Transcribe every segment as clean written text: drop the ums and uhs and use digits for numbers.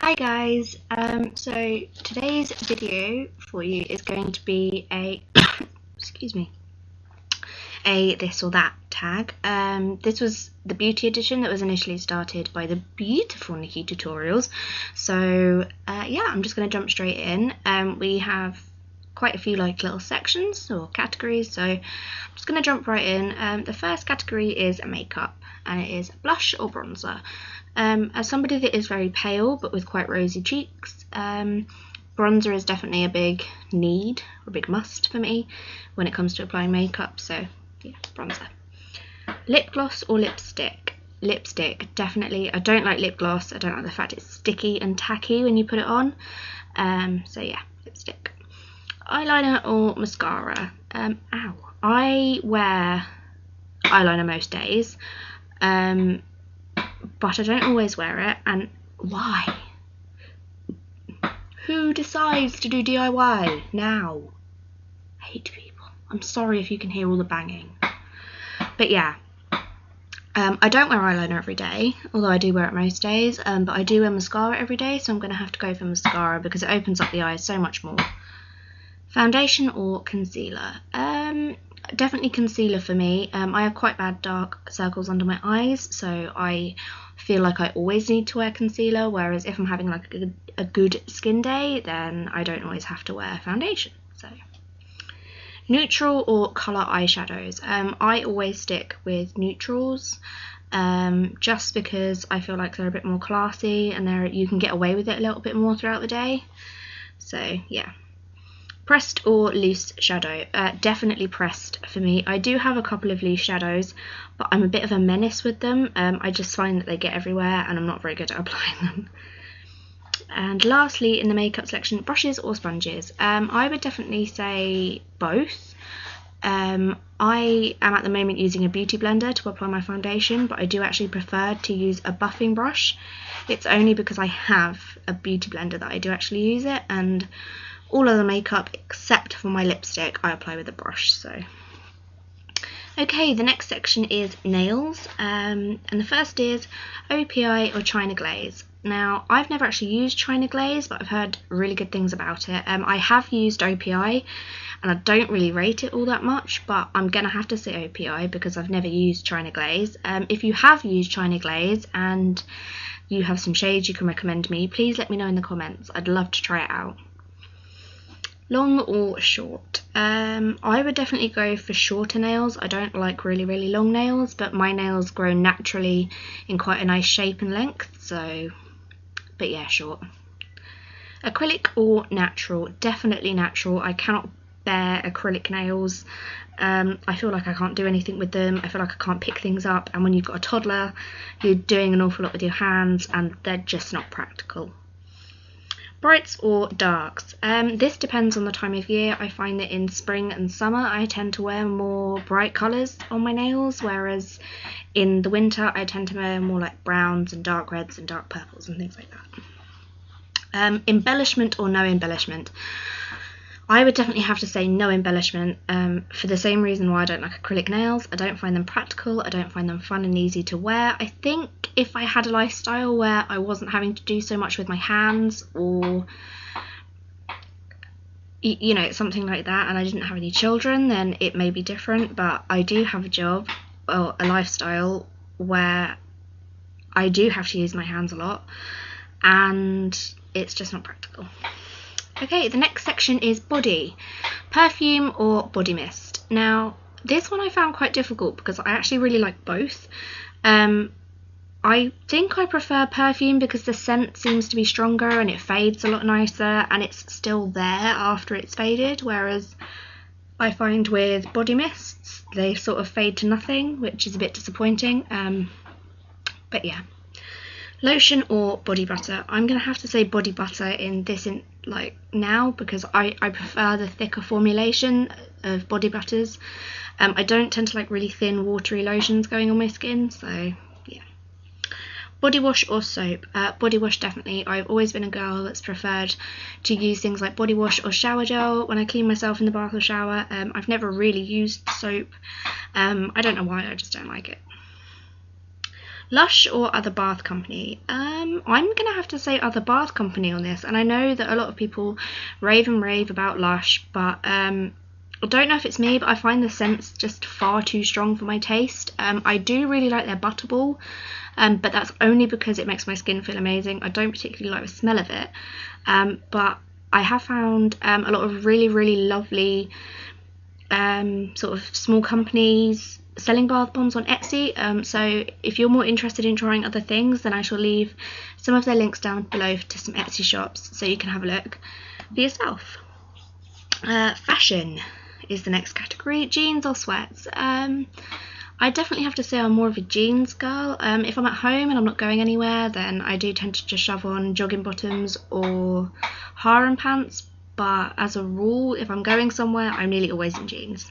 Hi guys, so today's video for you is going to be a excuse me, a this or that tag. This was the beauty edition that was initially started by the beautiful Nikki Tutorials. So yeah, I'm just going to jump straight in. We have quite a few like little sections or categories, so I'm just going to jump right in. The first category is makeup, and it is blush or bronzer. As somebody that is very pale but with quite rosy cheeks, bronzer is definitely a big need, or a big must for me when it comes to applying makeup, so yeah, bronzer. Lip gloss or lipstick? Lipstick, definitely. I don't like lip gloss. I don't like the fact it's sticky and tacky when you put it on, so yeah, lipstick. Eyeliner or mascara? Ow. I wear eyeliner most days, but I don't always wear it. And why? Who decides to do DIY now? I hate people. I'm sorry if you can hear all the banging. But yeah, I don't wear eyeliner every day, although I do wear it most days, but I do wear mascara every day, so I'm going to have to go for mascara because it opens up the eyes so much more. Foundation or concealer? Definitely concealer for me. I have quite bad dark circles under my eyes, so I feel like I always need to wear concealer, whereas if I'm having like a good skin day, then I don't always have to wear foundation. So neutral or colour eyeshadows? I always stick with neutrals, just because I feel like they're a bit more classy and you can get away with it a little bit more throughout the day. So yeah. Pressed or loose shadow? Definitely pressed for me. I do have a couple of loose shadows, but I'm a bit of a menace with them. I just find that they get everywhere and I'm not very good at applying them. And lastly, in the makeup selection, brushes or sponges? I would definitely say both. I am at the moment using a beauty blender to apply my foundation, but I do actually prefer to use a buffing brush. It's only because I have a beauty blender that I do actually use it, and all of the makeup except for my lipstick I apply with a brush. So okay, the next section is nails, and the first is OPI or China Glaze. Now, I've never actually used China Glaze, but I've heard really good things about it. I have used OPI and I don't really rate it all that much, but I'm gonna have to say OPI because I've never used China Glaze. If you have used China Glaze and you have some shades you can recommend me, please let me know in the comments. I'd love to try it out. Long or short? I would definitely go for shorter nails. I don't like really long nails, but my nails grow naturally in quite a nice shape and length, so, but yeah, short. Acrylic or natural? Definitely natural. I cannot bear acrylic nails. I feel like I can't do anything with them. I feel like I can't pick things up, and when you've got a toddler, you're doing an awful lot with your hands and they're just not practical. Brights or darks? This depends on the time of year. I find that in spring and summer I tend to wear more bright colours on my nails, whereas in the winter I tend to wear more like browns and dark reds and dark purples and things like that. Embellishment or no embellishment? I would definitely have to say no embellishment, for the same reason why I don't like acrylic nails. I don't find them practical, I don't find them fun and easy to wear. I think if I had a lifestyle where I wasn't having to do so much with my hands, or you know, something like that, and I didn't have any children, then it may be different, but I do have a job, or a lifestyle, where I do have to use my hands a lot, and it's just not practical. Okay, the next section is body. Perfume or body mist? Now, this one I found quite difficult because I actually really like both. I think I prefer perfume because the scent seems to be stronger and it fades a lot nicer and it's still there after it's faded, whereas I find with body mists they sort of fade to nothing, which is a bit disappointing. But yeah. Lotion or body butter? I'm going to have to say body butter now because I prefer the thicker formulation of body butters. I don't tend to like really thin watery lotions going on my skin, so yeah. Body wash or soap? Body wash definitely. I've always been a girl that's preferred to use things like body wash or shower gel when I clean myself in the bath or shower. I've never really used soap. I don't know why, I just don't like it. Lush or other bath company? I'm gonna have to say other bath company on this, and I know that a lot of people rave and rave about Lush, but I don't know if it's me, but I find the scents just far too strong for my taste. I do really like their Butterball, but that's only because it makes my skin feel amazing. I don't particularly like the smell of it, but I have found a lot of really, really lovely sort of small companies selling bath bombs on Etsy, so if you're more interested in trying other things, then I shall leave some of their links down below to some Etsy shops so you can have a look for yourself. Fashion is the next category. Jeans or sweats? I definitely have to say I'm more of a jeans girl. If I'm at home and I'm not going anywhere, then I do tend to just shove on jogging bottoms or harem pants, but as a rule, if I'm going somewhere, I'm nearly always in jeans.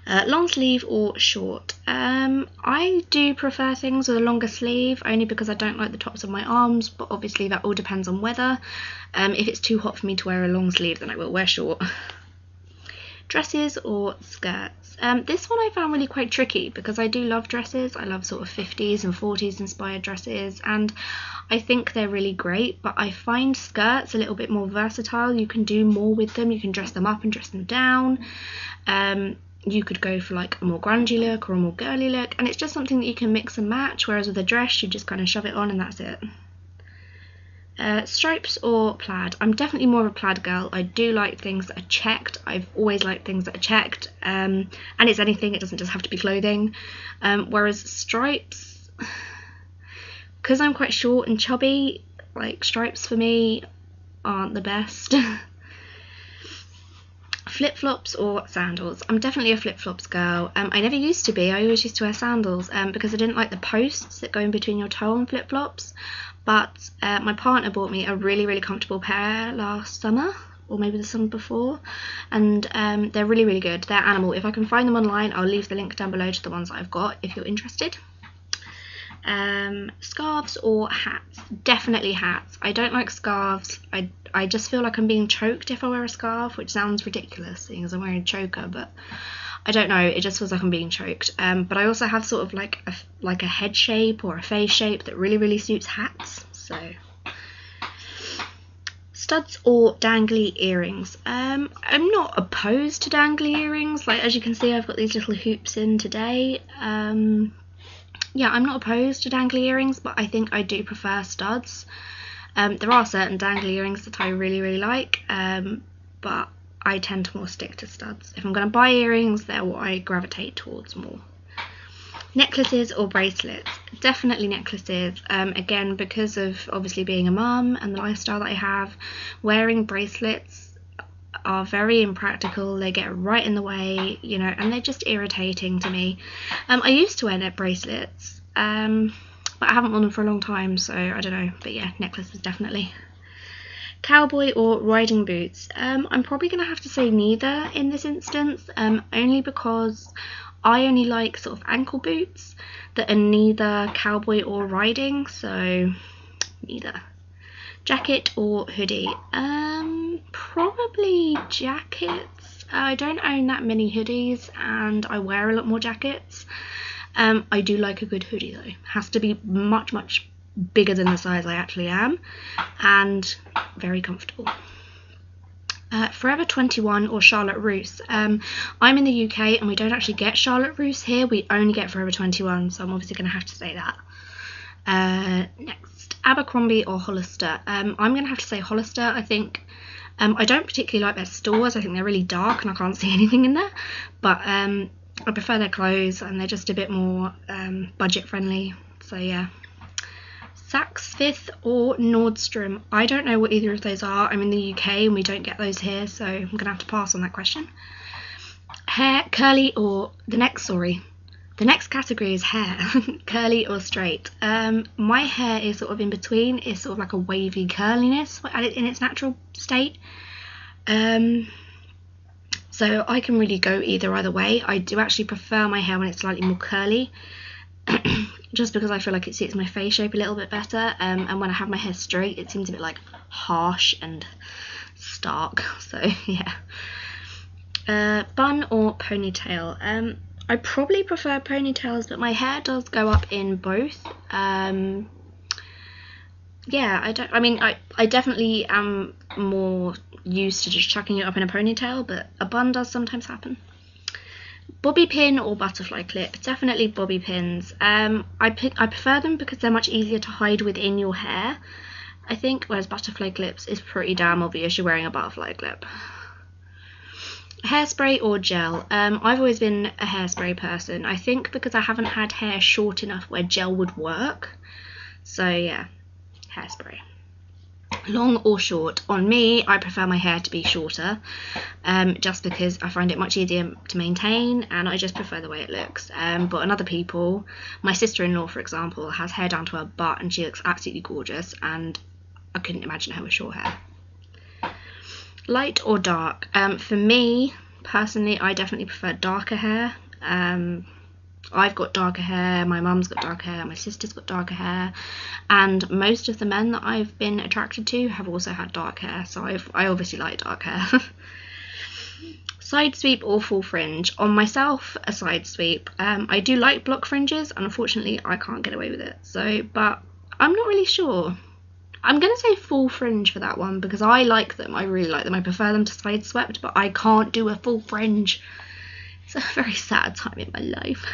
Long sleeve or short? I do prefer things with a longer sleeve, only because I don't like the tops of my arms, but obviously that all depends on weather. If it's too hot for me to wear a long sleeve, then I will wear short. Dresses or skirts? This one I found really quite tricky, because I do love dresses. I love sort of 50s and 40s inspired dresses, and I think they're really great, but I find skirts a little bit more versatile. You can do more with them. You can dress them up and dress them down. You could go for like a more grungy look or a more girly look, and it's just something that you can mix and match, whereas with a dress you just kind of shove it on and that's it. Stripes or plaid? I'm definitely more of a plaid girl. I do like things that are checked. I've always liked things that are checked, and it's anything, it doesn't just have to be clothing. Whereas stripes, because I'm quite short and chubby, like stripes for me aren't the best. Flip-flops or sandals? I'm definitely a flip-flops girl. I never used to be. I always used to wear sandals because I didn't like the posts that go in between your toe on flip-flops, but my partner bought me a really, really comfortable pair last summer, or maybe the summer before, and they're really, really good. They're animal. If I can find them online, I'll leave the link down below to the ones that I've got if you're interested. Scarves or hats? Definitely hats. I don't like scarves. I just feel like I'm being choked if I wear a scarf, which sounds ridiculous seeing as I'm wearing a choker, but I don't know, it just feels like I'm being choked. But I also have sort of like a head shape or a face shape that really, really suits hats. So studs or dangly earrings? I'm not opposed to dangly earrings. Like, as you can see, I've got these little hoops in today. Yeah, I'm not opposed to dangly earrings, but I think I do prefer studs. There are certain dangly earrings that I really, really like, but I tend to more stick to studs. If I'm going to buy earrings, they're what I gravitate towards more. Necklaces or bracelets? Definitely necklaces. Again, because of obviously being a mum and the lifestyle that I have, wearing bracelets are very impractical. They get right in the way, you know, and they're just irritating to me. I used to wear neck bracelets, but I haven't worn them for a long time, so I don't know. But yeah, necklaces definitely. Cowboy or riding boots? I'm probably going to have to say neither in this instance, only because I only like sort of ankle boots that are neither cowboy or riding, so neither. Jacket or hoodie? Probably jackets. I don't own that many hoodies and I wear a lot more jackets. I do like a good hoodie though. It has to be much, much bigger than the size I actually am and very comfortable. Forever 21 or Charlotte Russe? I'm in the UK and we don't actually get Charlotte Russe here. We only get Forever 21, so I'm obviously going to have to say that. Next, Abercrombie or Hollister? I'm going to have to say Hollister. I think I don't particularly like their stores. I think they're really dark and I can't see anything in there, but I prefer their clothes and they're just a bit more budget friendly, so yeah. Saks Fifth or Nordstrom? I don't know what either of those are. I'm in the UK and we don't get those here, so I'm going to have to pass on that question. Hair, curly or... The next category is hair. Curly or straight? My hair is sort of in between. It's sort of like a wavy curliness in its natural state. So I can really go either way. I do actually prefer my hair when it's slightly more curly. Just because I feel like it suits my face shape a little bit better, and when I have my hair straight it seems a bit like harsh and stark, so yeah. Bun or ponytail? I probably prefer ponytails, but my hair does go up in both. Yeah, I definitely am more used to just chucking it up in a ponytail, but a bun does sometimes happen. Bobby pin or butterfly clip? Definitely bobby pins. I prefer them because they're much easier to hide within your hair, I think, whereas butterfly clips is pretty damn obvious you're wearing a butterfly clip. Hairspray or gel? I've always been a hairspray person, I think, because I haven't had hair short enough where gel would work. So yeah, hairspray. Long or short? On me, I prefer my hair to be shorter, just because I find it much easier to maintain, and I just prefer the way it looks. But on other people, my sister-in-law, for example, has hair down to her butt and she looks absolutely gorgeous, and I couldn't imagine her with short hair. Light or dark? For me, personally, I definitely prefer darker hair. I've got darker hair, my mum's got darker hair, my sister's got darker hair, and most of the men that I've been attracted to have also had dark hair, so I obviously like dark hair. Side sweep or full fringe? On myself, a side sweep. I do like block fringes, and unfortunately I can't get away with it, but I'm not really sure. I'm going to say full fringe for that one because I like them, I really like them. I prefer them to side swept, but I can't do a full fringe. It's a very sad time in my life.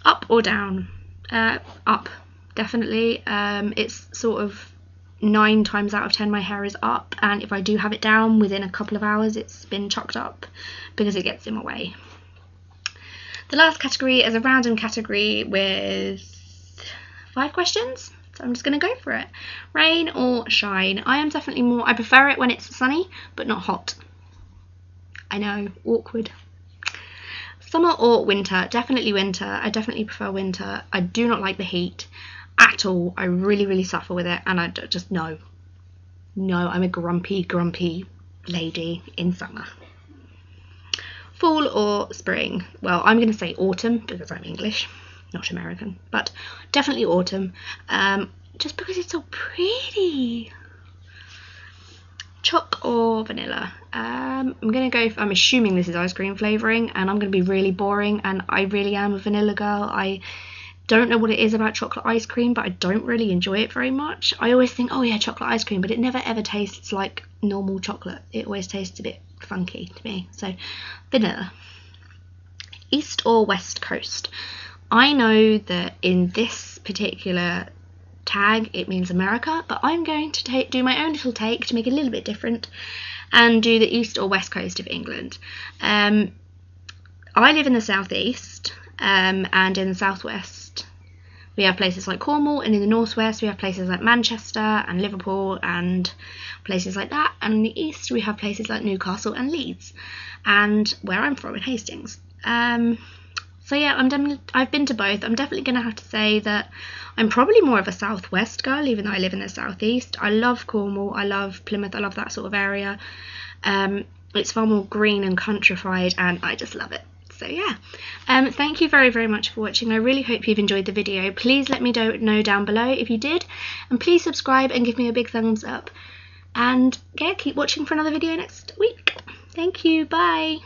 Up or down? Up, definitely. It's sort of 9 times out of 10 my hair is up, and if I do have it down, within a couple of hours it's been chucked up because it gets in my way. The last category is a random category with 5 questions, so I'm just going to go for it. Rain or shine? I prefer it when it's sunny but not hot. I know, awkward. Summer or winter? Definitely winter. I definitely prefer winter. I do not like the heat at all. I really, really suffer with it, and I just no, I'm a grumpy lady in summer. Fall or spring? Well, I'm going to say autumn because I'm English, not American, but definitely autumn, just because it's so pretty. Choc or vanilla? I'm assuming this is ice cream flavouring, and I'm going to be really boring, and I really am a vanilla girl. I don't know what it is about chocolate ice cream, but I don't really enjoy it very much. I always think, oh yeah, chocolate ice cream, but it never ever tastes like normal chocolate. It always tastes a bit funky to me, so vanilla. East or west coast? I know that in this particular tag it means America, but I'm going to do my own little take to make it a little bit different and do the east or west coast of England. I live in the southeast, and in the southwest we have places like Cornwall, and in the northwest we have places like Manchester and Liverpool and places like that, and in the east we have places like Newcastle and Leeds, and where I'm from in Hastings. So yeah, I've been to both. I'm definitely going to have to say that I'm probably more of a southwest girl, even though I live in the southeast. I love Cornwall, I love Plymouth, I love that sort of area. It's far more green and countrified, and I just love it. So yeah, thank you very, very much for watching. I really hope you've enjoyed the video. Please let me know down below if you did, and please subscribe and give me a big thumbs up. And yeah, keep watching for another video next week. Thank you, bye.